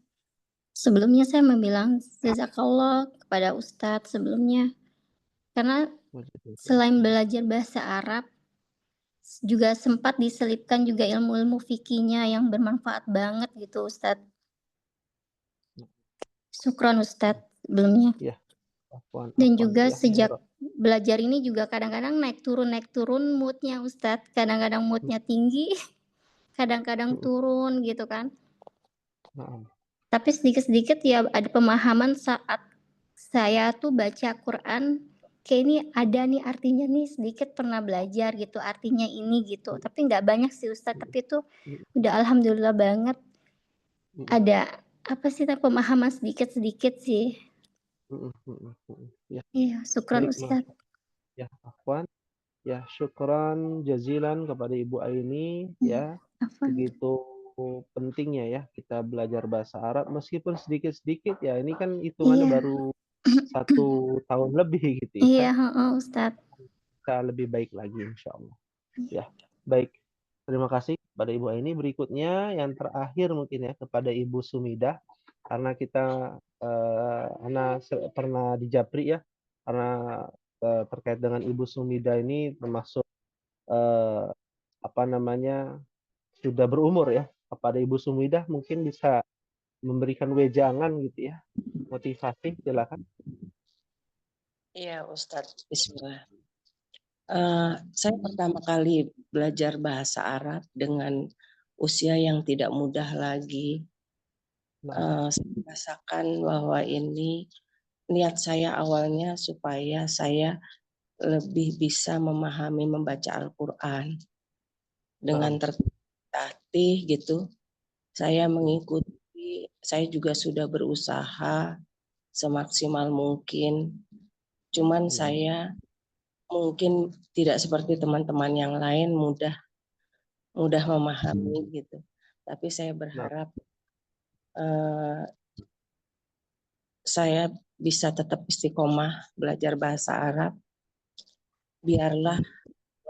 Sebelumnya saya mau bilang jazakallah kepada Ustadz sebelumnya. Karena selain belajar bahasa Arab, juga sempat diselipkan juga ilmu-ilmu fikihnya yang bermanfaat banget gitu Ustadz. Syukron Ustadz sebelumnya. Ya, afwan, Dan afwan, juga ya, sejak belajar ini juga kadang-kadang naik turun moodnya Ustadz. Kadang-kadang moodnya tinggi, kadang-kadang turun gitu kan. Naam. Tapi sedikit-sedikit ya ada pemahaman saat saya tuh baca Quran, kayak ini ada nih artinya nih sedikit pernah belajar gitu artinya ini gitu. Tapi nggak banyak sih Ustadz, tapi itu udah alhamdulillah banget ada apa sih pemahaman sedikit-sedikit sih. Ya. Iya, syukran Ustadz. Ya, afwan. Ya, syukran jazilan kepada Ibu Aini ya. Begitu pentingnya ya kita belajar bahasa Arab meskipun sedikit-sedikit ya. Ini kan hitungannya baru 1 tahun lebih gitu ya. Iya, Ustadz. Kita lebih baik lagi insya Allah. Ya, baik. Terima kasih pada Ibu Aini. Berikutnya yang terakhir mungkin ya kepada Ibu Sumidah karena kita anak pernah di Japri ya karena terkait dengan Ibu Sumidah ini termasuk apa namanya sudah berumur ya. Kepada Ibu Sumidah mungkin bisa memberikan wejangan gitu ya, motivasi, silakan. Iya Ustadz, Bismillah. Saya pertama kali belajar bahasa Arab dengan usia yang tidak mudah lagi. Saya merasakan bahwa ini niat saya awalnya supaya saya lebih bisa memahami membaca Al-Quran dengan tertatih gitu. Saya mengikuti, saya juga sudah berusaha semaksimal mungkin. Cuman saya mungkin tidak seperti teman-teman yang lain mudah memahami gitu. Tapi saya berharap saya bisa tetap istiqomah belajar bahasa Arab. Biarlah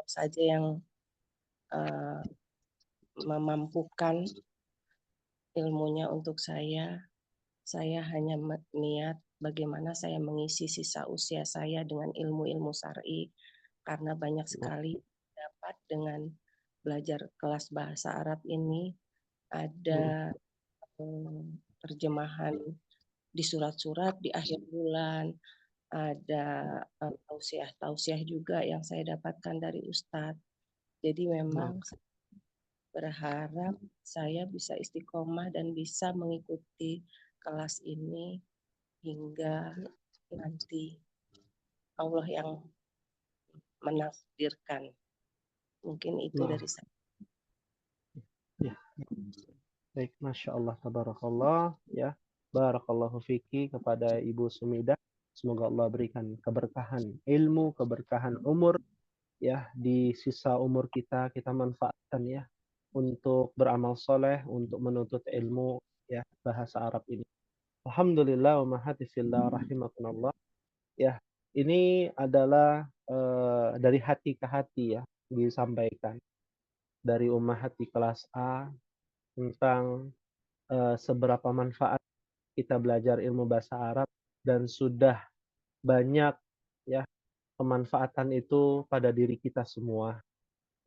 saja yang memampukan ilmunya untuk saya hanya niat bagaimana saya mengisi sisa usia saya dengan ilmu-ilmu syar'i karena banyak sekali dapat dengan belajar kelas bahasa Arab ini ada terjemahan di surat-surat di akhir bulan, ada tausiah juga yang saya dapatkan dari Ustadz. Jadi memang berharap saya bisa istiqomah dan bisa mengikuti kelas ini hingga nanti Allah yang menakdirkan. Mungkin itu dari saya. Ya. Baik, Masya Allah, tabarakallah ya. Barakallahu fiki kepada Ibu Sumidah. Semoga Allah berikan keberkahan ilmu, keberkahan umur ya di sisa umur kita manfaatkan ya untuk beramal soleh, untuk menuntut ilmu ya bahasa Arab ini. Alhamdulillah wa mahatifillah rahimakumullah. Ya, ini adalah dari hati ke hati ya disampaikan dari Ummahat di kelas A tentang seberapa manfaat kita belajar ilmu bahasa Arab dan sudah banyak ya pemanfaatan itu pada diri kita semua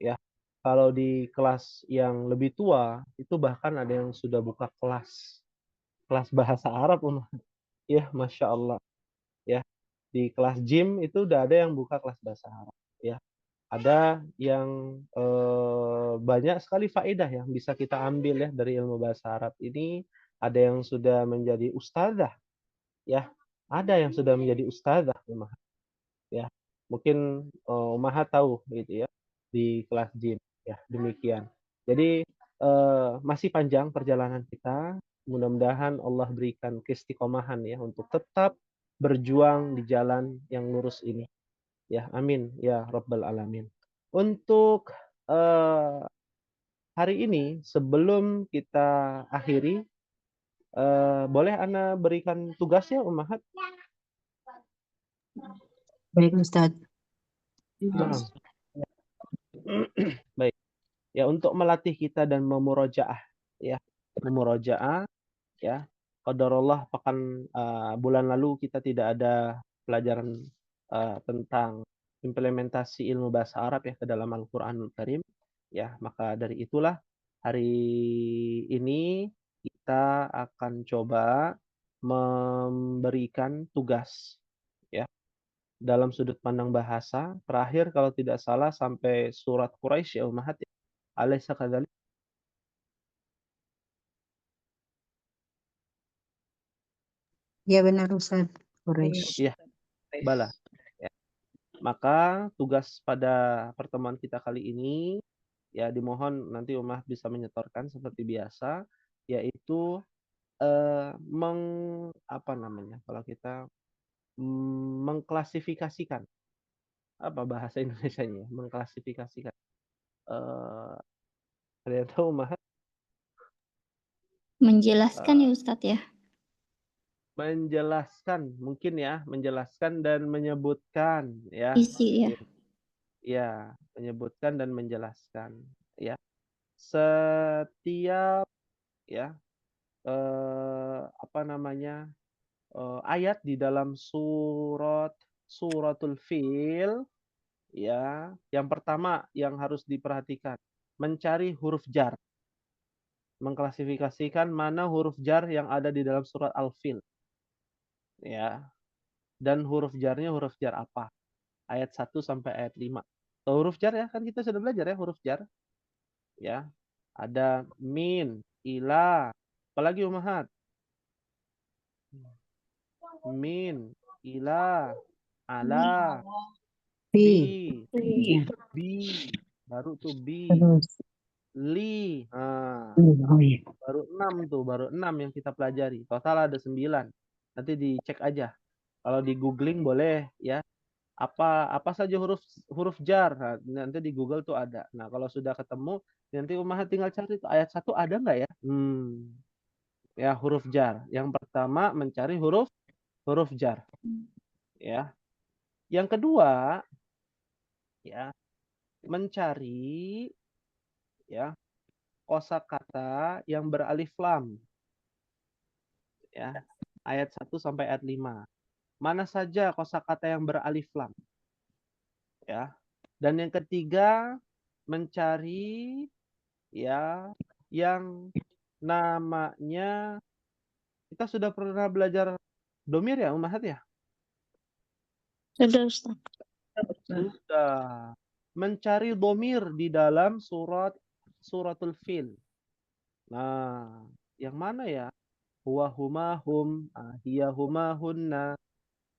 ya. Kalau di kelas yang lebih tua itu bahkan ada yang sudah buka kelas bahasa Arab ya, Masya Allah ya. Di kelas gym itu udah ada yang buka kelas bahasa Arab ya. Ada yang banyak sekali faedah yang bisa kita ambil ya dari ilmu bahasa Arab ini ada yang sudah menjadi ustadzah, ya. Ada yang sudah menjadi ustadzah, Ummahat, ya. Mungkin Ummahat tahu gitu ya di kelas jin, ya. Demikian. Jadi masih panjang perjalanan kita. Mudah-mudahan Allah berikan keistiqomahan ya untuk tetap berjuang di jalan yang lurus ini. Ya, amin ya rabbal alamin. Untuk hari ini sebelum kita akhiri, boleh Ana berikan tugas ya Ummahat? Baik Ustadz. Nah, baik. Ya, untuk melatih kita dan memurojaah ya. Memurojaah ya. Qadarullah pekan bulan lalu kita tidak ada pelajaran tentang implementasi ilmu bahasa Arab ya ke dalam Al-Qur'anul Karim. Ya, maka dari itulah hari ini kita akan coba memberikan tugas ya dalam sudut pandang bahasa. Terakhir kalau tidak salah sampai surat Quraisy ya Ummahat ya. Alaysa kadzalik? Ya benar Ustadz. Quraisy. Iya, bala. Ya. Maka tugas pada pertemuan kita kali ini ya dimohon nanti Ummahat bisa menyetorkan seperti biasa, yaitu apa namanya kalau kita mengklasifikasikan apa bahasa Indonesianya mengklasifikasikan ternyata Ummahat Menjelaskan ya Ustadz ya. menjelaskan mungkin ya menjelaskan dan menyebutkan ya Isi ya. ya menyebutkan dan menjelaskan ya setiap ya apa namanya ayat di dalam suratul Fil ya yang pertama yang harus diperhatikan mencari huruf jar, mengklasifikasikan mana huruf jar yang ada di dalam surat Al-Fil ya dan huruf jarnya huruf jar apa ayat 1 sampai ayat 5. Huruf jar ya kan kita sudah belajar ya huruf jar ya ada min ila apalagi Ummahat min ila ala Bi. bi baru tuh bi Terus. li Oh iya. baru 6 yang kita pelajari total ada 9 nanti dicek aja kalau di googling boleh ya apa saja huruf jar nah, nanti di Google tuh ada nah kalau sudah ketemu nanti Ummahat tinggal cari tuh ayat 1 ada nggak ya ya huruf jar yang pertama mencari huruf jar ya yang kedua ya mencari ya kosakata yang beralif lam ya ayat 1 sampai ayat 5 mana saja kosakata yang beralif lam ya dan yang ketiga mencari ya yang namanya kita sudah pernah belajar domir ya Ummahat ya Sudah Ustadz. sudah mencari domir di dalam suratul Fil. Nah, yang mana ya? Huwa huma hum, hiya huma hunna,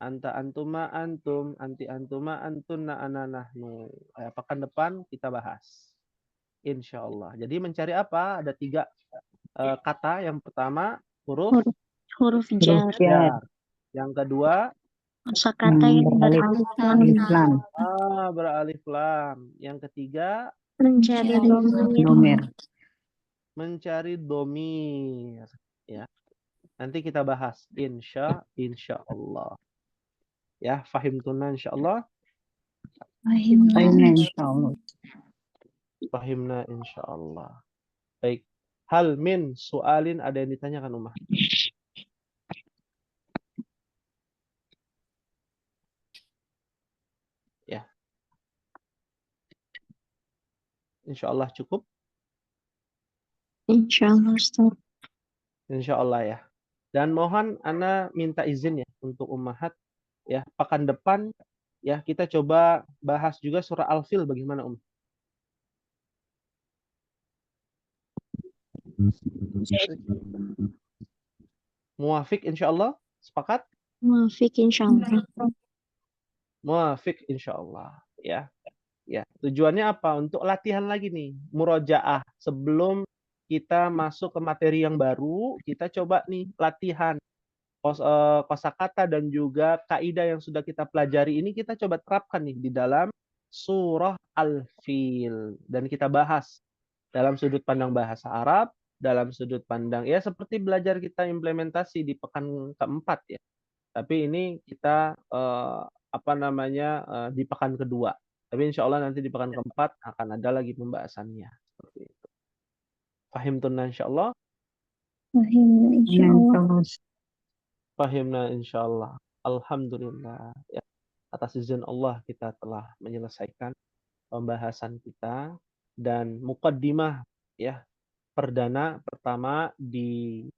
anta antuma antum, anti antuma antunna ana nahnu. Pekan depan kita bahas. Insya Allah. Jadi mencari apa? Ada 3 kata. Yang pertama huruf Huruf jar. jar. Yang kedua Kosakata yang beralif lam. beralif lam. Yang ketiga Mencari domir. mencari domir ya nanti kita bahas insya Allah ya fahimtuna insya Allah fahimna insya Allah baik hal min sualin ada yang ditanyakan Ummah ya insya Allah cukup Insya Allah Ustaz. insya Allah ya dan mohon Ana minta izin ya untuk Ummahat ya pekan depan ya kita coba bahas juga surah Al-Fil bagaimana Muwafiq insyaallah? Sepakat? Muwafiq insyaallah. Muwafiq insyaallah. Ya. Ya, tujuannya apa? Untuk latihan lagi nih, murojaah. Sebelum kita masuk ke materi yang baru, kita coba nih latihan kosakata dan juga kaidah yang sudah kita pelajari ini kita coba terapkan nih di dalam surah Al-Fil dan kita bahas dalam sudut pandang bahasa Arab, dalam sudut pandang ya seperti belajar kita implementasi di pekan keempat ya. Tapi ini kita di pekan kedua. Tapi insya Allah nanti di pekan keempat akan ada lagi pembahasannya seperti itu. Fahimtunna insya Allah. Fahimna insyaallah. Fahimna insyaallah. Alhamdulillah. Ya. Atas izin Allah kita telah menyelesaikan pembahasan kita dan muqaddimah ya perdana pertama di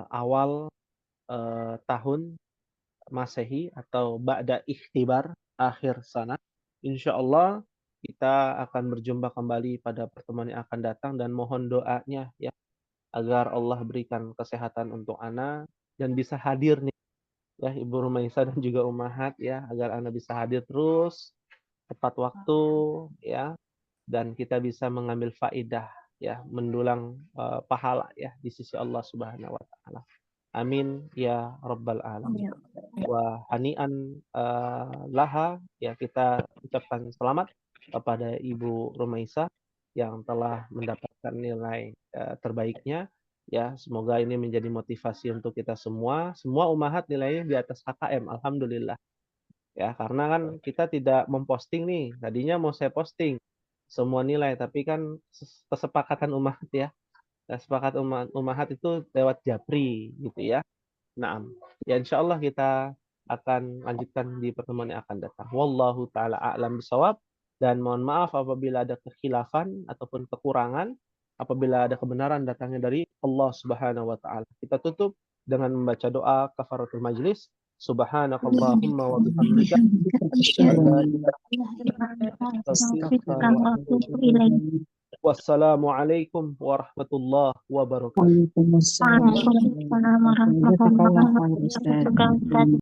awal tahun Masehi atau ba'da ikhtibar akhir sana. Insya Allah kita akan berjumpa kembali pada pertemuan yang akan datang dan mohon doanya ya agar Allah berikan kesehatan untuk Ana dan bisa hadir nih ya Ibu Rumaisa dan juga Ummahat ya agar Ana bisa hadir terus tepat waktu ya dan kita bisa mengambil faidah ya mendulang pahala ya di sisi Allah Subhanahu wa taala. Amin ya rabbal alamin. Wa hanian laha ya kita ucapkan selamat kepada Ibu Rumaisa yang telah mendapatkan nilai terbaiknya ya semoga ini menjadi motivasi untuk kita semua ummahat nilainya di atas KKM alhamdulillah ya karena kan kita tidak memposting nih tadinya mau saya posting semua nilai tapi kan kesepakatan ummahat ya sepakat ummahat itu lewat Japri gitu ya. Nah, ya insyaallah kita akan lanjutkan di pertemuan yang akan datang. Wallahu taala a'lam bishawab dan mohon maaf apabila ada kekhilafan ataupun kekurangan, apabila ada kebenaran datangnya dari Allah Subhanahu wa taala. Kita tutup dengan membaca doa kafaratul majlis. Subhanakallahumma wa bihamdika asyhadu an la ilaha illa anta Wassalamualaikum warahmatullahi wabarakatuh. Waalaikumsalam warahmatullahi wabarakatuh.